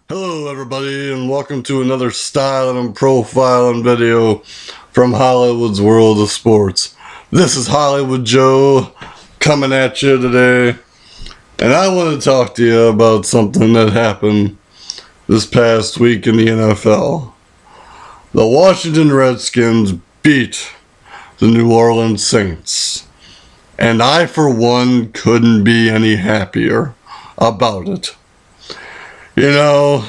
Hello everybody and welcome to another styling and profiling video from Hollywood's World of Sports. This is Hollywood Joe coming at you today, and I want to talk to you about something that happened this past week in the NFL. The Washington Redskins beat the New Orleans Saints, and I for one couldn't be any happier about it. You know,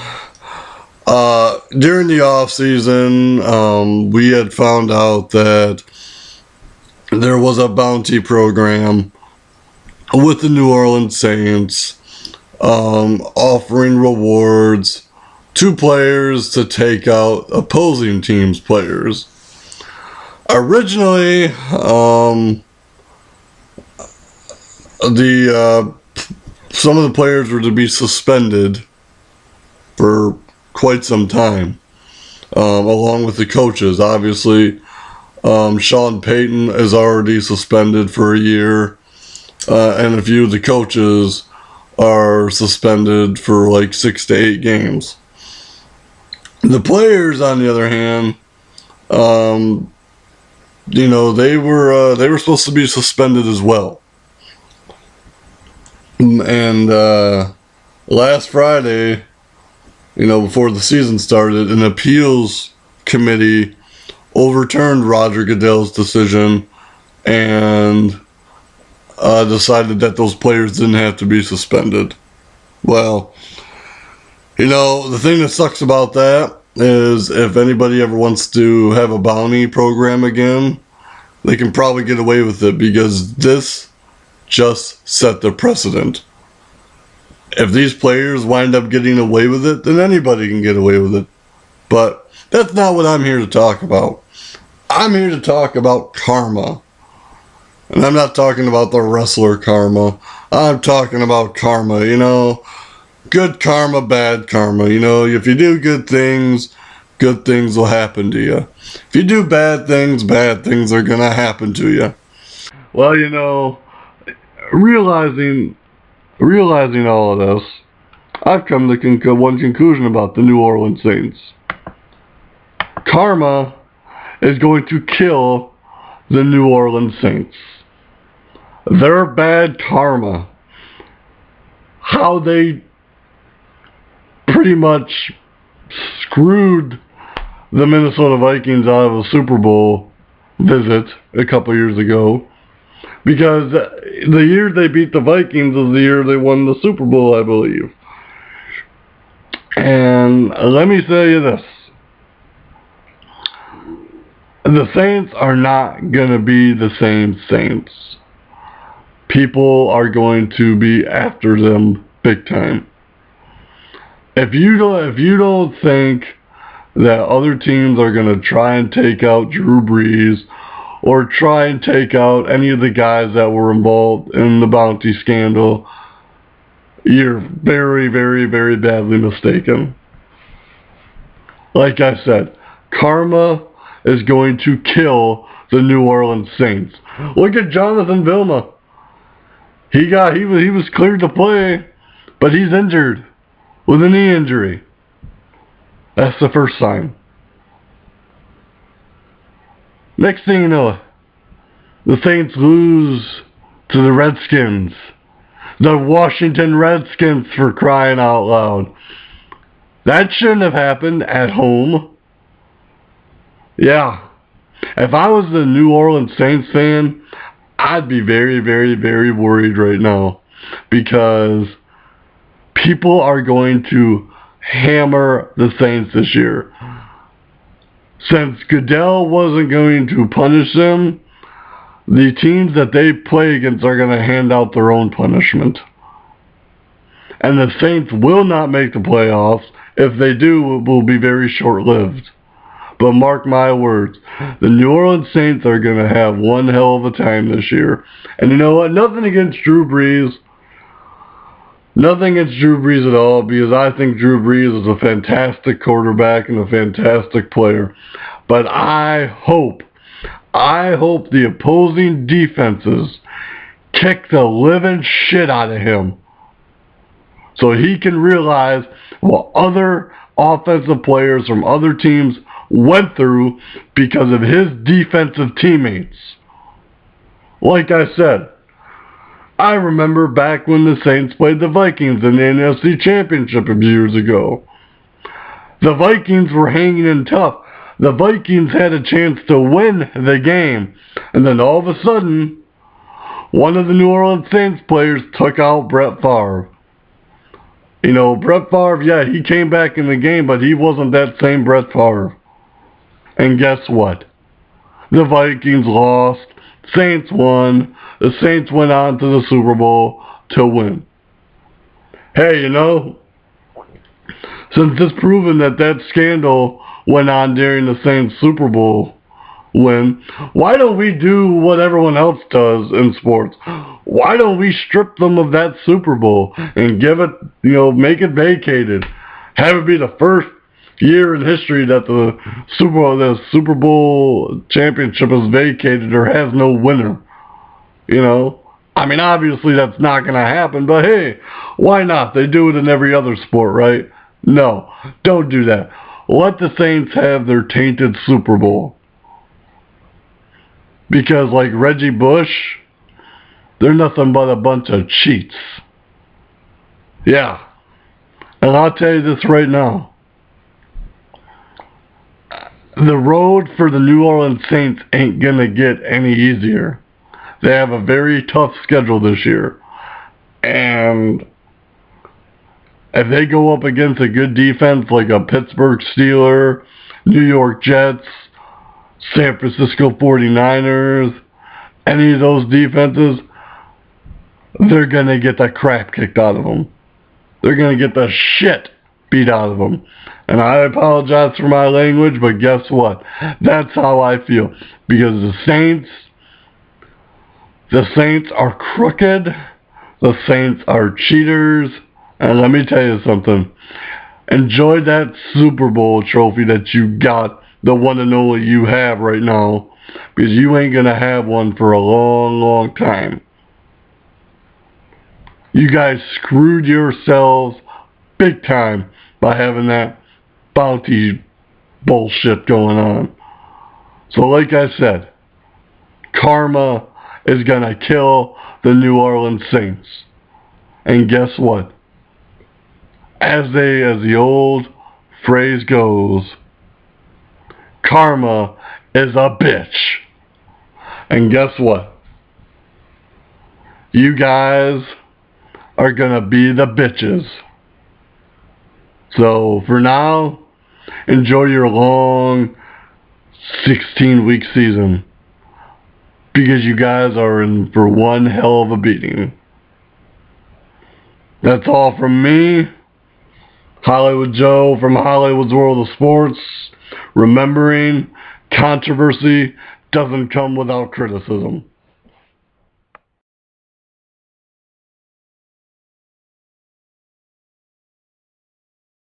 during the off season, we had found out that there was a bounty program with the New Orleans Saints, offering rewards to players to take out opposing teams' players. Originally, some of the players were to be suspended for quite some time, along with the coaches. Obviously, Sean Payton is already suspended for a year, and a few of the coaches are suspended for like 6 to 8 games. The players, on the other hand, they were supposed to be suspended as well. And last Friday, before the season started, an appeals committee overturned Roger Goodell's decision and decided that those players didn't have to be suspended. Well, the thing that sucks about that is if anybody ever wants to have a bounty program again, they can probably get away with it because this just set the precedent. If these players wind up getting away with it, then anybody can get away with it. But that's not what I'm here to talk about. I'm here to talk about karma. And I'm not talking about the wrestler karma. I'm talking about karma, good karma, bad karma. If you do good things will happen to you. If you do bad things are going to happen to you. Well, realizing all of this, I've come to one conclusion about the New Orleans Saints. Karma is going to kill the New Orleans Saints. Their bad karma, how they pretty much screwed the Minnesota Vikings out of a Super Bowl visit a couple years ago, because the year they beat the Vikings was the year they won the Super Bowl, I believe. And let me tell you this. The Saints are not going to be the same Saints. People are going to be after them big time. If you don't think that other teams are going to try and take out Drew Brees or try and take out any of the guys that were involved in the bounty scandal, you're very, very, very badly mistaken. Like I said, karma is going to kill the New Orleans Saints. Look at Jonathan Vilma. He was cleared to play, but he's injured with a knee injury. That's the first sign. Next thing you know, the Saints lose to the Redskins. The Washington Redskins, for crying out loud. That shouldn't have happened at home. Yeah. If I was a New Orleans Saints fan, I'd be very, very, very worried right now, because people are going to hammer the Saints this year. Since Goodell wasn't going to punish them, the teams that they play against are going to hand out their own punishment. And the Saints will not make the playoffs. If they do, it will be very short-lived. But mark my words, the New Orleans Saints are going to have one hell of a time this year. And you know what? Nothing against Drew Brees. Nothing against Drew Brees at all, because I think Drew Brees is a fantastic quarterback and a fantastic player. But I hope the opposing defenses kick the living shit out of him, so he can realize what other offensive players from other teams went through because of his defensive teammates. Like I said, I remember back when the Saints played the Vikings in the NFC Championship years ago. The Vikings were hanging in tough. The Vikings had a chance to win the game. And then all of a sudden, one of the New Orleans Saints players took out Brett Favre. You know, Brett Favre, yeah, he came back in the game, but he wasn't that same Brett Favre. And guess what? The Vikings lost. Saints won. The Saints went on to the Super Bowl to win. Hey, you know, since it's proven that that scandal went on during the Saints Super Bowl win, why don't we do what everyone else does in sports? Why don't we strip them of that Super Bowl and give it, you know, make it vacated? Have it be the first year in history that the Super Bowl championship is vacated or has no winner. You know, I mean, obviously that's not going to happen, but hey, why not? They do it in every other sport, right? No, don't do that. Let the Saints have their tainted Super Bowl. Because like Reggie Bush, they're nothing but a bunch of cheats. Yeah. And I'll tell you this right now. The road for the New Orleans Saints ain't going to get any easier. They have a very tough schedule this year. And if they go up against a good defense like a Pittsburgh Steelers, New York Jets, San Francisco 49ers, any of those defenses, they're going to get the crap kicked out of them. They're going to get the shit beat out of them. And I apologize for my language, but guess what? That's how I feel. Because the Saints are crooked. The Saints are cheaters. And let me tell you something. Enjoy that Super Bowl trophy that you got, the one and only you have right now, because you ain't going to have one for a long, long time. You guys screwed yourselves big time by having that bounty bullshit going on. So like I said, karma is going to kill the New Orleans Saints. And guess what? As the old phrase goes, karma is a bitch. And guess what? You guys are gonna be the bitches. So for now, enjoy your long 16-week season, because you guys are in for one hell of a beating. That's all from me, Hollywood Joe from Hollywood's World of Sports, remembering controversy doesn't come without criticism.